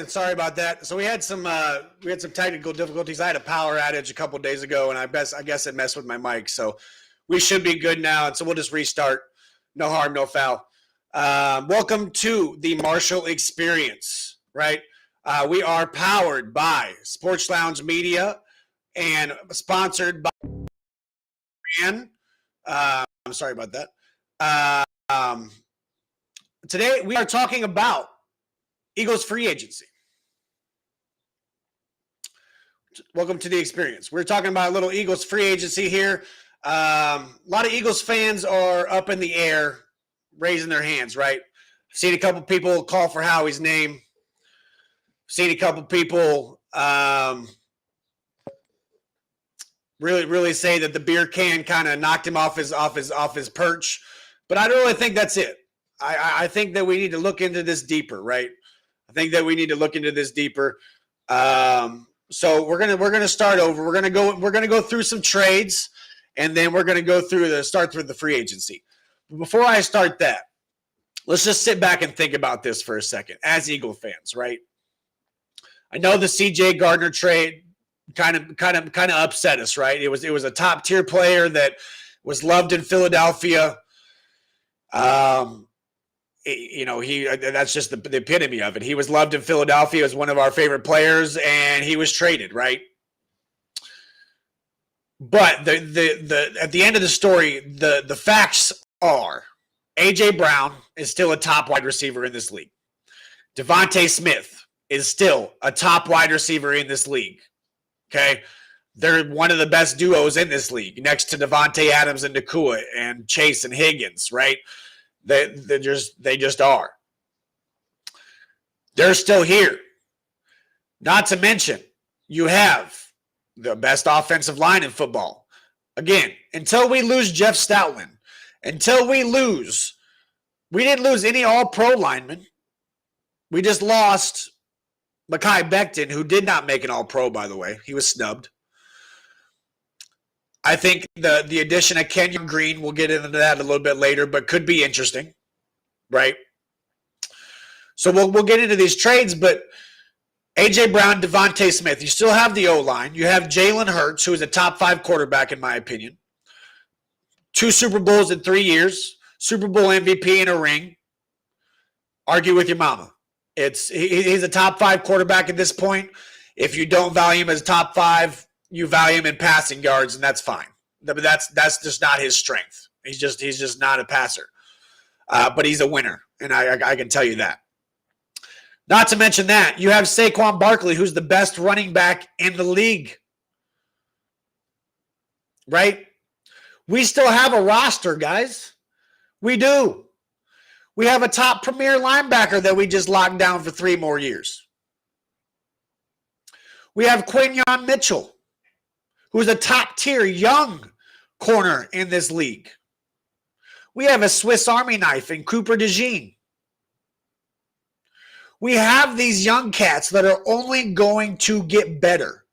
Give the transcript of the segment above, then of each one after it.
again. Sorry about that. So we had some technical difficulties. I had a power outage a couple days ago, and I guess it messed with my mic. So we should be good now, and so we'll just restart. No harm, no foul. Welcome to the Marshall Experience. Right, we are powered by Sports Lounge Media and sponsored by. I'm sorry about that. Today we are talking about Eagles free agency. Welcome to the experience. We're talking about a little Eagles free agency here. A lot of Eagles fans are up in the air, raising their hands, right? I've seen a couple people call for Howie's name. I've seen a couple people really say that the beer can kind of knocked him off his perch. But I don't really think that's it. I think that we need to look into this deeper, right? I think that we need to look into this deeper. So we're gonna start over. We're gonna go through some trades, and then we're gonna go through the free agency. But before I start that, let's just sit back and think about this for a second as Eagle fans, right? I know the CJ Gardner trade kind of upset us, right? It was a top tier player that was loved in Philadelphia. That's just the epitome of it. He was loved in Philadelphia as one of our favorite players, and he was traded, right? But the at the end of the story, the facts are A.J. Brown is still a top wide receiver in this league. Devontae Smith is still a top wide receiver in this league. Okay? They're one of the best duos in this league, next to Devontae Adams and Nacua and Chase and Higgins, right? They just are. They're still here. Not to mention, you have the best offensive line in football. Again, until we lose Jeff Stoutland, we didn't lose any all-pro linemen. We just lost Mekhi Becton, who did not make an all-pro, by the way. He was snubbed. I think the addition of Kenyon Green, we'll get into that a little bit later, but could be interesting, right? So we'll get into these trades, but A.J. Brown, Devontae Smith, you still have the O-line. You have Jalen Hurts, who is a top 5 quarterback in my opinion. 2 Super Bowls in 3 years, Super Bowl MVP in a ring. Argue with your mama. He's a top 5 quarterback at this point. If you don't value him as top 5, you value him in passing yards, and that's fine. But that's just not his strength. He's just not a passer. But he's a winner, and I can tell you that. Not to mention that, you have Saquon Barkley, who's the best running back in the league. Right? We still have a roster, guys. We do. We have a top premier linebacker that we just locked down for 3 more years. We have Quinyon Mitchell, who's a top-tier young corner in this league. We have a Swiss Army knife in Cooper DeJean. We have these young cats that are only going to get better.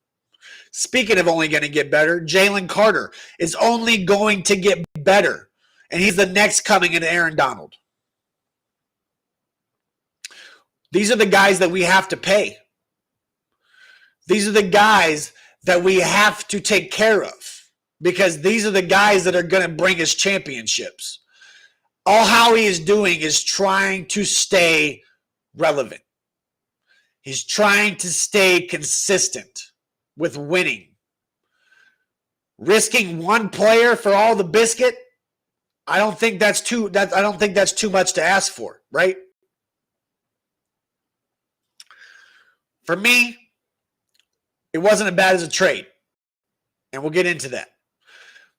Speaking of only going to get better, Jalen Carter is only going to get better, and he's the next coming in Aaron Donald. These are the guys that we have to pay. These are the guys that we have to take care of because these are the guys that are going to bring us championships. All Howie is doing is trying to stay relevant. He's trying to stay consistent with winning. Risking one player for all the biscuit, I don't think that's too much to ask for, right? For me, it wasn't as bad as a trade, and we'll get into that.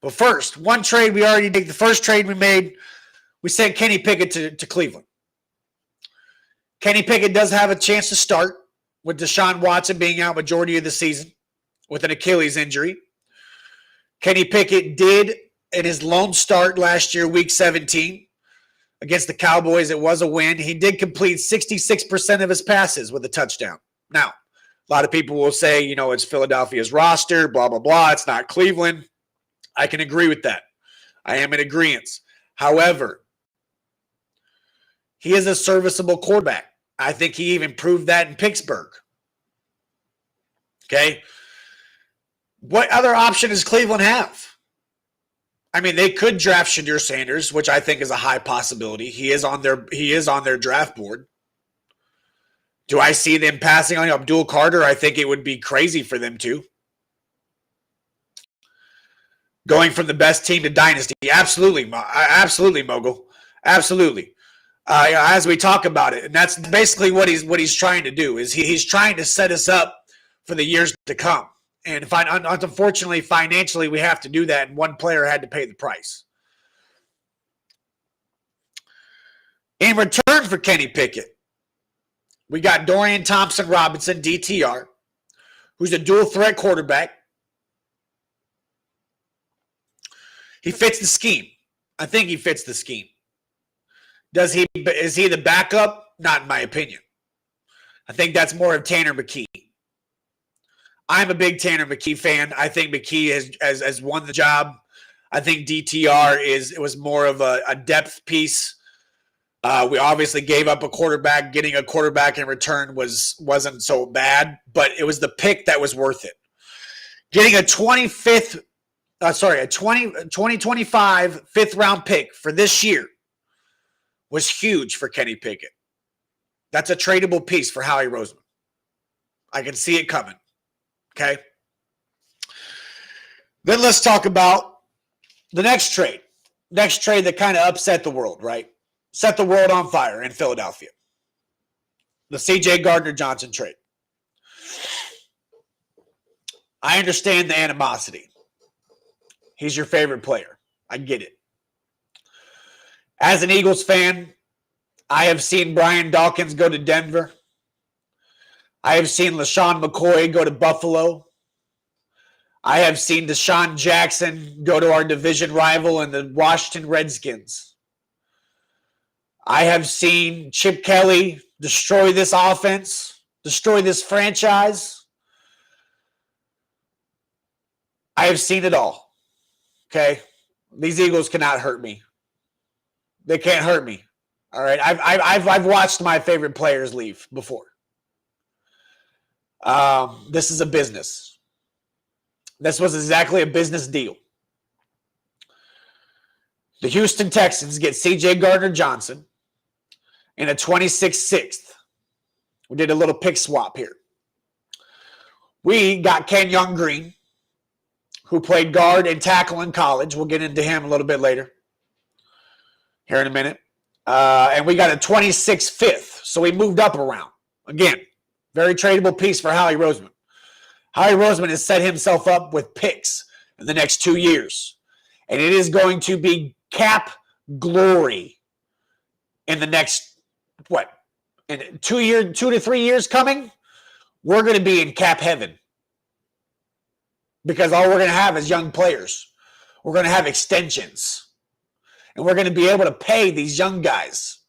But first, one trade we already did. The first trade we made, we sent Kenny Pickett to Cleveland. Kenny Pickett does have a chance to start with Deshaun Watson being out majority of the season with an Achilles injury. Kenny Pickett did, in his lone start last year, Week 17, against the Cowboys, it was a win. He did complete 66% of his passes with a touchdown. Now, a lot of people will say, it's Philadelphia's roster, blah, blah, blah. It's not Cleveland. I can agree with that. I am in agreement. However, he is a serviceable quarterback. I think he even proved that in Pittsburgh. Okay. What other option does Cleveland have? I mean, they could draft Shedeur Sanders, which I think is a high possibility. He is on their draft board. Do I see them passing on Abdul Carter? I think it would be crazy for them to. Going from the best team to dynasty. Absolutely. Absolutely, Mogul. Absolutely. As we talk about it, and that's basically what he's trying to do, is he's trying to set us up for the years to come. And unfortunately, financially, we have to do that, and one player had to pay the price. In return for Kenny Pickett, we got Dorian Thompson-Robinson, DTR, who's a dual-threat quarterback. He fits the scheme. I think he fits the scheme. Is he the backup? Not in my opinion. I think that's more of Tanner McKee. I'm a big Tanner McKee fan. I think McKee has won the job. I think DTR was more of a depth piece. We obviously gave up a quarterback. Getting a quarterback in return wasn't so bad, but it was the pick that was worth it. Getting a 2025 fifth-round pick for this year was huge for Kenny Pickett. That's a tradable piece for Howie Roseman. I can see it coming. Okay? Then let's talk about the next trade. Next trade that kind of upset the world, right? Set the world on fire in Philadelphia. The C.J. Gardner-Johnson trade. I understand the animosity. He's your favorite player. I get it. As an Eagles fan, I have seen Brian Dawkins go to Denver. I have seen LaShawn McCoy go to Buffalo. I have seen Deshaun Jackson go to our division rival in the Washington Redskins. I have seen Chip Kelly destroy this offense, destroy this franchise. I have seen it all. Okay? These Eagles cannot hurt me. They can't hurt me. All right? I've watched my favorite players leave before. This is a business. This was exactly a business deal. The Houston Texans get C.J. Gardner-Johnson in a 26th sixth. We did a little pick swap here. We got Kenyon Green, who played guard and tackle in college. We'll get into him a little bit later, here in a minute. And we got a 26th fifth, so we moved up around. Again, very tradable piece for Howie Roseman. Howie Roseman has set himself up with picks in the next 2 years. And it is going to be cap glory in the next, in 2 to 3 years coming? We're going to be in cap heaven. Because all we're going to have is young players. We're going to have extensions. And we're going to be able to pay these young guys.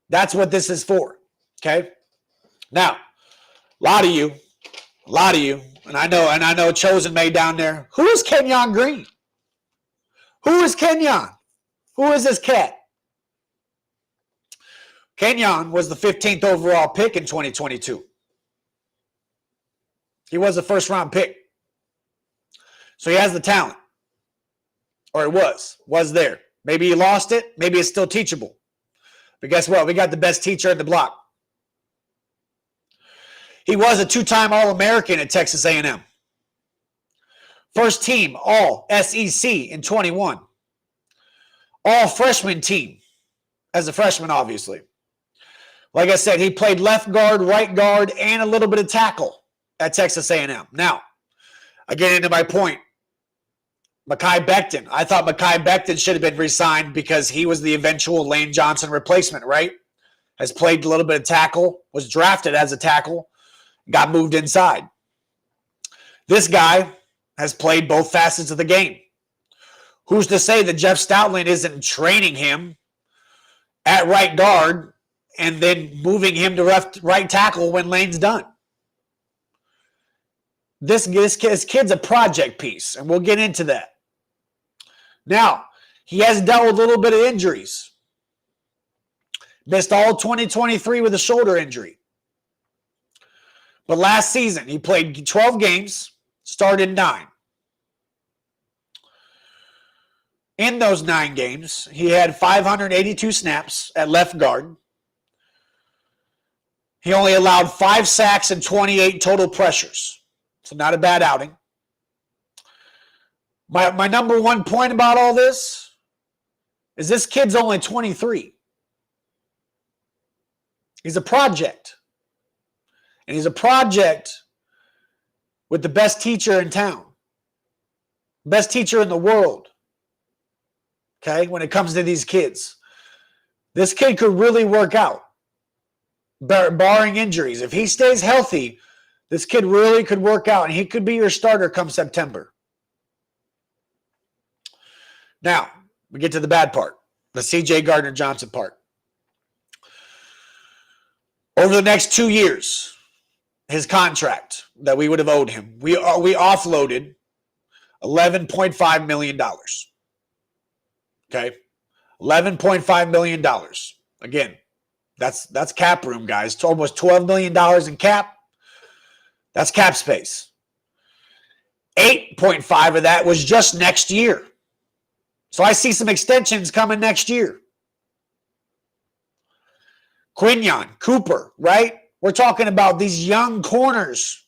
That's what this is for. Okay? Now, a lot of you, and I know Chosen May down there. Who is Kenyon Green? Who is Kenyon? Who is this cat? Kenyon was the 15th overall pick in 2022. He was a first-round pick. So he has the talent. Or it was there. Maybe he lost it. Maybe it's still teachable. But guess what? We got the best teacher in the block. He was a two-time All-American at Texas A&M. First team All-SEC in 21. All-freshman team as a freshman, obviously. Like I said, he played left guard, right guard, and a little bit of tackle at Texas A&M. Now, I get into my point. Mekhi Becton. I thought Mekhi Becton should have been re-signed because he was the eventual Lane Johnson replacement, right? Has played a little bit of tackle, was drafted as a tackle, got moved inside. This guy has played both facets of the game. Who's to say that Jeff Stoutland isn't training him at right guard and then moving him to right tackle when Lane's done? This kid's a project piece, and we'll get into that. Now, he has dealt with a little bit of injuries. Missed all 2023 with a shoulder injury. But last season, he played 12 games, started 9. In those 9 games, he had 582 snaps at left guard. He only allowed 5 sacks and 28 total pressures. So not a bad outing. My number one point about all this is this kid's only 23. He's a project. And he's a project with the best teacher in town. Best teacher in the world. Okay, when it comes to these kids. This kid could really work out. Barring injuries. If he stays healthy, this kid really could work out. And he could be your starter come September. Now, we get to the bad part. The C.J. Gardner-Johnson part. Over the next 2 years, his contract that we would have owed him, we offloaded $11.5 million. Okay? $11.5 million. Again, that's cap room, guys. It's almost $12 million in cap. That's cap space. 8.5 of that was just next year. So I see some extensions coming next year. Quinyon, Cooper, right? We're talking about these young corners.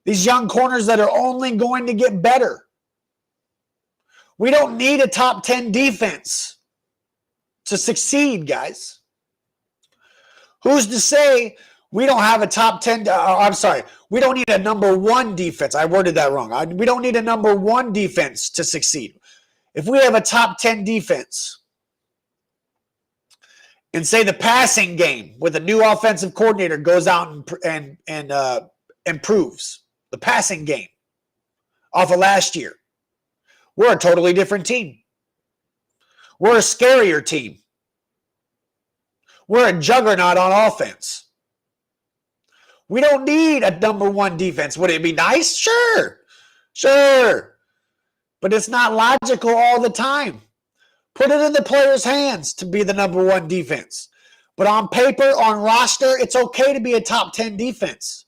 These young corners that are only going to get better. We don't need a top 10 defense to succeed, guys. Who's to say we don't have a top 10? We don't need a number 1 defense. I worded that wrong. We don't need a number 1 defense to succeed. If we have a top 10 defense and say the passing game with a new offensive coordinator goes out and improves the passing game off of last year, we're a totally different team. We're a scarier team. We're a juggernaut on offense. We don't need a number 1 defense. Would it be nice? Sure. But it's not logical all the time. Put it in the players' hands to be the number 1 defense. But on paper, on roster, it's okay to be a top 10 defense.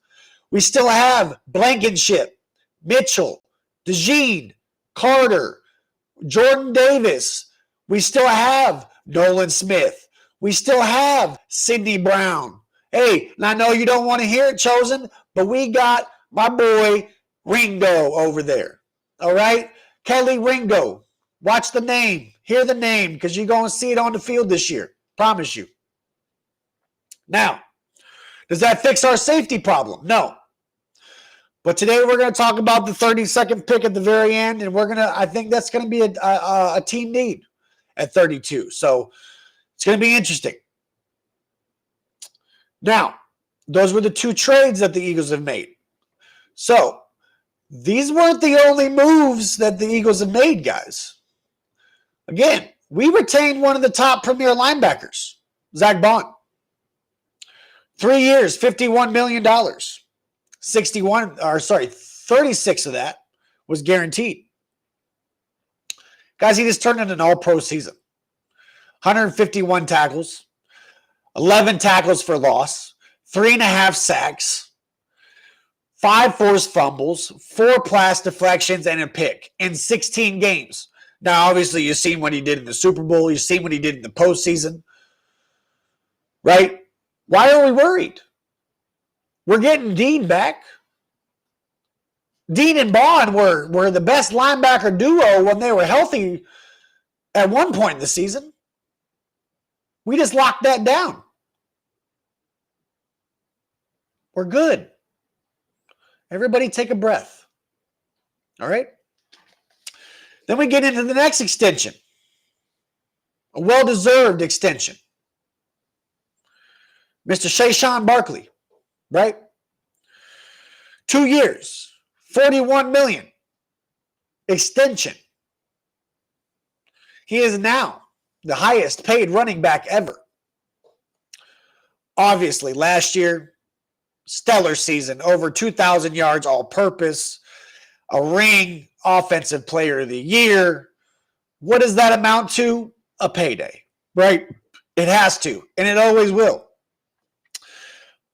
We still have Blankenship, Mitchell, DeJean, Carter, Jordan Davis. We still have Nolan Smith. We still have Sidney Brown. Hey, and I know you don't want to hear it, Chosen, but we got my boy Ringo over there. All right? Kelly Ringo. Watch the name. Hear the name because you're going to see it on the field this year. Promise you. Now, does that fix our safety problem? No. But today we're going to talk about the 32nd pick at the very end, and I think that's going to be a team need at 32. So it's going to be interesting. Now, those were the 2 trades that the Eagles have made. So these weren't the only moves that the Eagles have made, guys. Again, we retained one of the top premier linebackers, Zach Bond. 3 years, $51 million. 36 of that was guaranteed. Guys, he just turned in an all-pro season. 151 tackles, 11 tackles for loss, 3.5 sacks, 5 forced fumbles, 4 pass deflections, and a pick in 16 games. Now, obviously, you've seen what he did in the Super Bowl. You've seen what he did in the postseason. Right? Why are we worried? We're getting Dean back. Dean and Bond were the best linebacker duo when they were healthy at one point in the season. We just locked that down. We're good. Everybody take a breath. All right? Then we get into the next extension. A well-deserved extension. Mr. Saquon Barkley, right? 2 years, $41 million. Extension. He is now the highest paid running back ever. Obviously, last year, stellar season, over 2,000 yards all-purpose, a ring, offensive player of the year. What does that amount to? A payday, right? It has to, and it always will.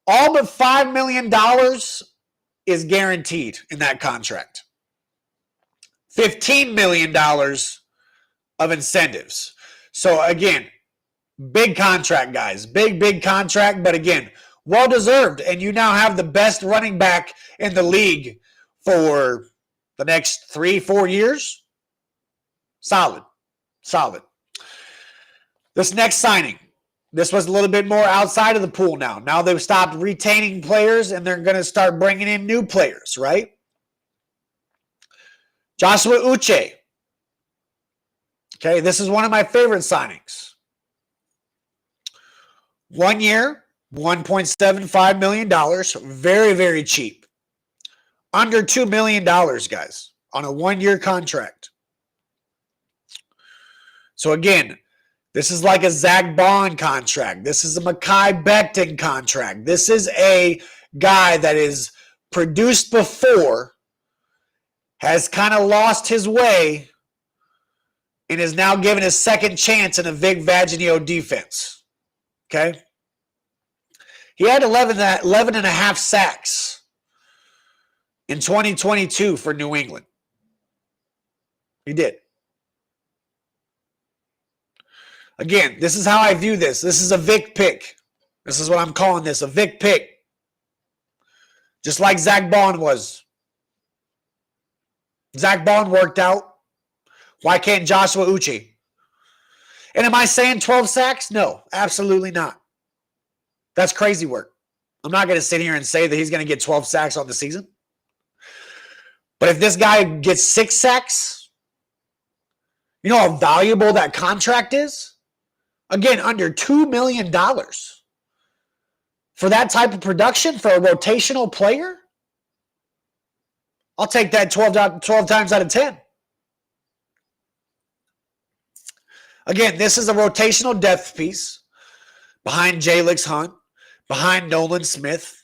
All but $5 million is guaranteed in that contract. $15 million of incentives. So again, big contract, guys. Big contract, but again, well-deserved. And you now have the best running back in the league for the next 3-4 years. Solid. This next signing, this was a little bit more outside of the pool now. Now they've stopped retaining players, and they're going to start bringing in new players, right? Joshua Uche. Okay, this is one of my favorite signings. 1 year, $1.75 million. Very, very cheap. Under $2 million, guys, on a 1-year contract. So again, this is like a Zach Bond contract. This is a Mekhi Becton contract. This is a guy that is produced before, has kind of lost his way, and is now given a second chance in a Vic Fangio defense. Okay? He had 11 and a half sacks in 2022 for New England. He did. Again, this is how I view this. This is a Vic pick. This is what I'm calling this, a Vic pick. Just like Zach Bond was. Zach Bond worked out. Why can't Joshua Uche? And am I saying 12 sacks? No, absolutely not. That's crazy work. I'm not going to sit here and say that he's going to get 12 sacks on the season. But if this guy gets 6 sacks, you know how valuable that contract is? Again, under $2 million for that type of production for a rotational player? I'll take that 12 times out of 10. Again, this is a rotational depth piece behind Jalix Hunt, behind Nolan Smith.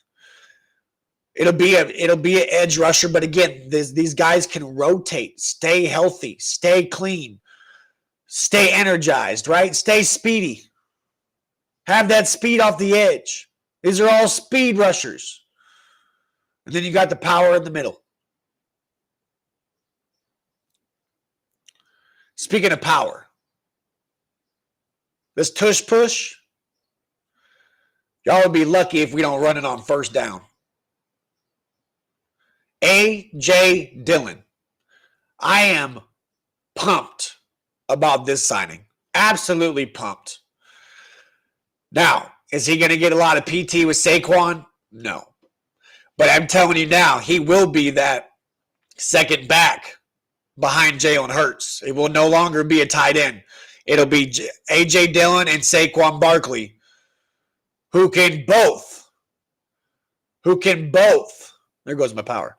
It'll be an edge rusher, but again, these guys can rotate, stay healthy, stay clean, stay energized, right? Stay speedy. Have that speed off the edge. These are all speed rushers. And then you got the power in the middle. Speaking of power, this tush push, y'all would be lucky if we don't run it on first down. A.J. Dillon. I am pumped about this signing. Absolutely pumped. Now, is he going to get a lot of PT with Saquon? No. But I'm telling you now, he will be that second back behind Jalen Hurts. It will no longer be a tight end. It'll be A.J. Dillon and Saquon Barkley, who can both, there goes my power,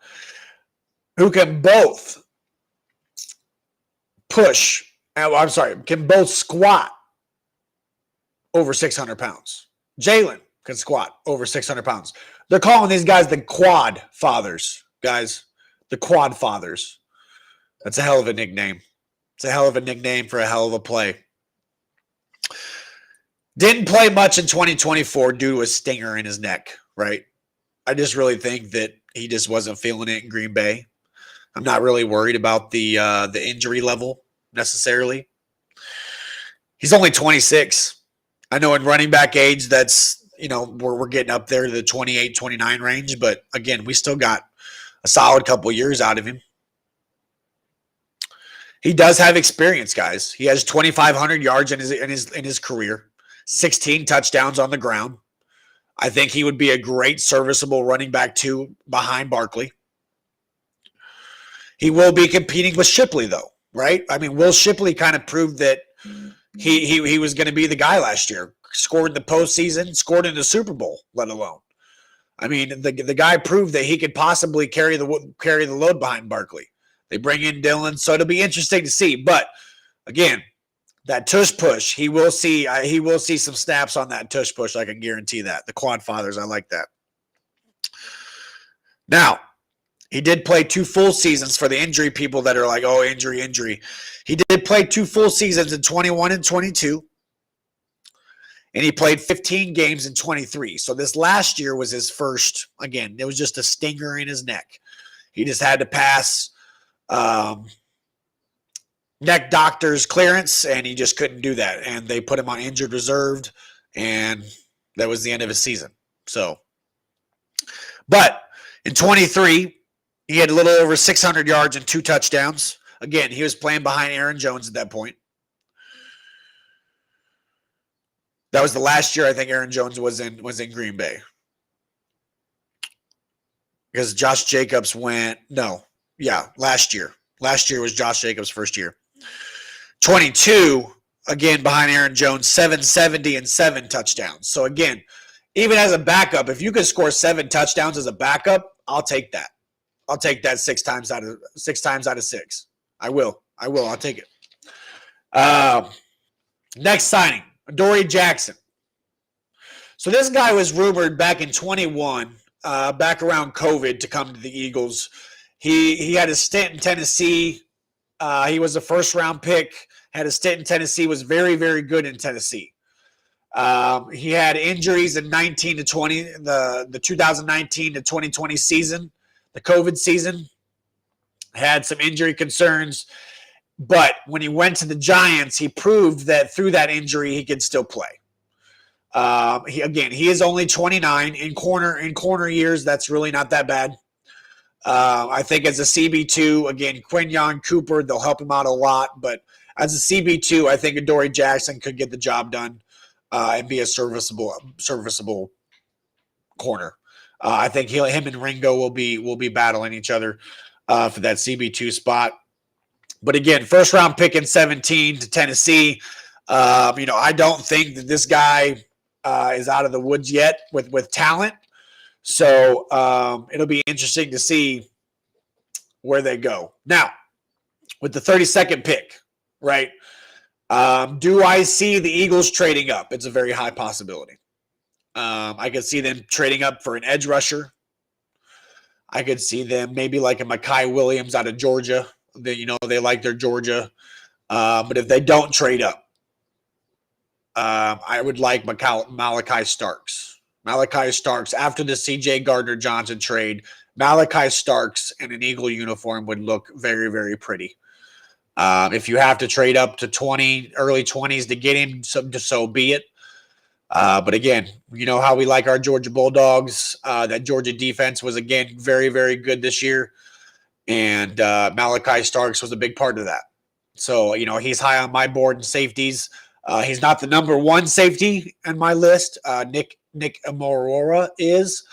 who can both push, can both squat over 600 pounds. Jalen can squat over 600 pounds. They're calling these guys the quad fathers, guys. The quad fathers. That's a hell of a nickname. It's a hell of a nickname for a hell of a play. Didn't play much in 2024 due to a stinger in his neck, right? I just really think that he just wasn't feeling it in Green Bay. I'm not really worried about the injury level necessarily. He's only 26. I know in running back age, that's, we're getting up there to the 28, 29 range. But again, we still got a solid couple years out of him. He does have experience, guys. He has 2,500 yards in his career, 16 touchdowns on the ground. I think he would be a great serviceable running back too behind Barkley. He will be competing with Shipley though, right? I mean, Will Shipley kind of proved that he was going to be the guy last year. Scored in the postseason, scored in the Super Bowl, let alone. I mean, the guy proved that he could possibly carry the load behind Barkley. They bring in Dillon, so it'll be interesting to see. But again, that tush push, he will see some snaps on that tush push. I can guarantee that. The quad fathers, I like that. Now, he did play 2 full seasons for the injury people that are like, oh, injury. He did play 2 full seasons in 21 and 22. And he played 15 games in 23. So this last year was his first. Again, it was just a stinger in his neck. He just had to pass neck doctor's clearance, and he just couldn't do that. And they put him on injured reserved, and that was the end of his season. So, but in 23, he had a little over 600 yards and 2 touchdowns. Again, he was playing behind Aaron Jones at that point. That was the last year I think Aaron Jones was in Green Bay. Because Josh Jacobs last year. Last year was Josh Jacobs' first year. 22, again, behind Aaron Jones, 770 and 7 touchdowns. So, again, even as a backup, if you could score 7 touchdowns as a backup, I'll take that. I'll take that 6 times out of 6. I will. I'll take it. Next signing, Adoree Jackson. So this guy was rumored back in 21, back around COVID, to come to the Eagles. He had a stint in Tennessee. He was a first-round pick. Had a stint in Tennessee. Was very, very good in Tennessee. He had injuries in 19 to 20, the 2019 to 2020 season, the COVID season. Had some injury concerns. But when he went to the Giants, he proved that through that injury, he could still play. He is only 29 in corner years. That's really not that bad. I think as a CB2, again, Quinyon, Cooper, they'll help him out a lot. But as a CB2, I think Adoree Jackson could get the job done and be a serviceable corner. I think him and Ringo will be battling each other for that CB2 spot. But again, first round pick in 17 to Tennessee. I don't think that this guy is out of the woods yet with talent. So it'll be interesting to see where they go. Now, with the 32nd pick, right? Do I see the Eagles trading up? It's a very high possibility. I could see them trading up for an edge rusher. I could see them maybe like a Mekhi Williams out of Georgia. They like their Georgia. But if they don't trade up, I would like Malachi Starks. Malachi Starks, after the C.J. Gardner-Johnson trade, Malachi Starks in an Eagle uniform would look very, very pretty. If you have to trade up to early 20s to get him, so be it. But again, you know how we like our Georgia Bulldogs. That Georgia defense was, again, very, very good this year. And Malachi Starks was a big part of that. So, he's high on my board in safeties. He's not the number one safety on my list. Nick Amorora is.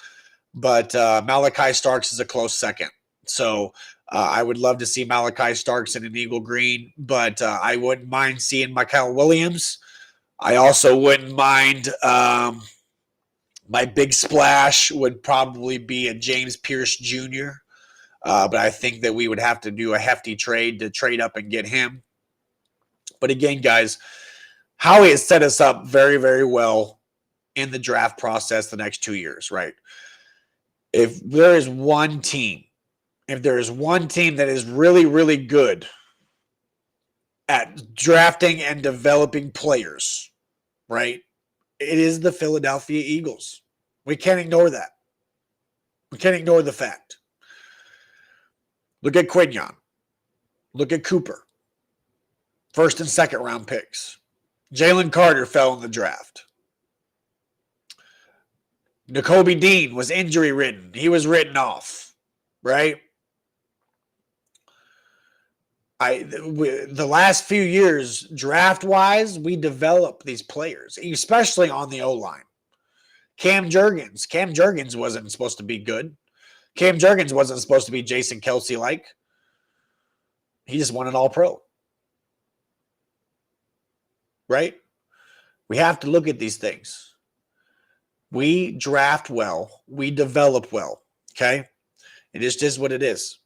But Malachi Starks is a close second. So I would love to see Malachi Starks in an Eagle green. But I wouldn't mind seeing Mekhi Williams. I also wouldn't mind my big splash would probably be a James Pierce Jr., but I think that we would have to do a hefty trade to trade up and get him. But again, guys, Howie has set us up very, very well in the draft process the next 2 years, right? If there is one team that is really, really good at drafting and developing players, right, it is the Philadelphia Eagles. We can't ignore that. We can't ignore the fact. Look at Quinyon. Look at Cooper. First and second round picks. Jalen Carter fell in the draft. Nakobe Dean was injury ridden. He was written off, right? The last few years, draft-wise, we developed these players, especially on the O-line. Cam Jurgens wasn't supposed to be good. Cam Jurgens wasn't supposed to be Jason Kelce-like. He just won an All-Pro. Right? We have to look at these things. We draft well. We develop well. Okay? It is just what it is.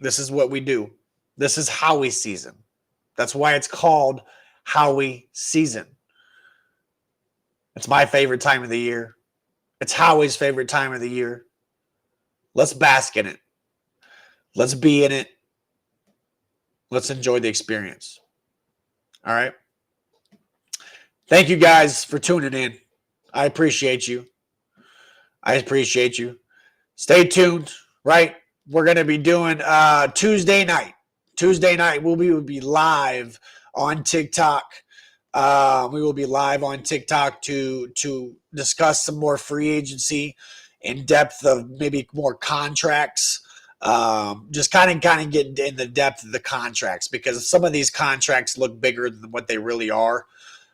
This is what we do. This is Howie season. That's why it's called Howie season. It's my favorite time of the year. It's Howie's favorite time of the year. Let's bask in it. Let's be in it. Let's enjoy the experience. All right? Thank you guys for tuning in. I appreciate you. I appreciate you. Stay tuned, right? We're going to be doing Tuesday night. Tuesday night, will be live on TikTok. We will be live on TikTok to discuss some more free agency in depth of maybe more contracts. Just kind of get in the depth of the contracts because some of these contracts look bigger than what they really are.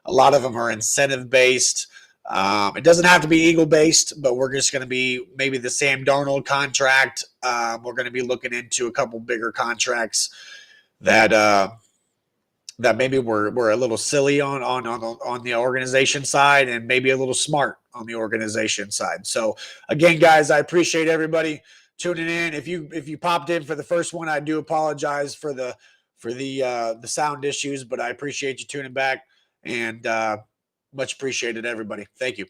A lot of them are incentive based. It doesn't have to be Eagle based, but we're just going to be maybe the Sam Darnold contract. We're going to be looking into a couple bigger contracts that that maybe we're a little silly on the organization side and maybe a little smart on the organization side. So again, guys, I appreciate everybody tuning in. If you popped in for the first one, I do apologize for the sound issues, but I appreciate you tuning back and much appreciated, everybody. Thank you.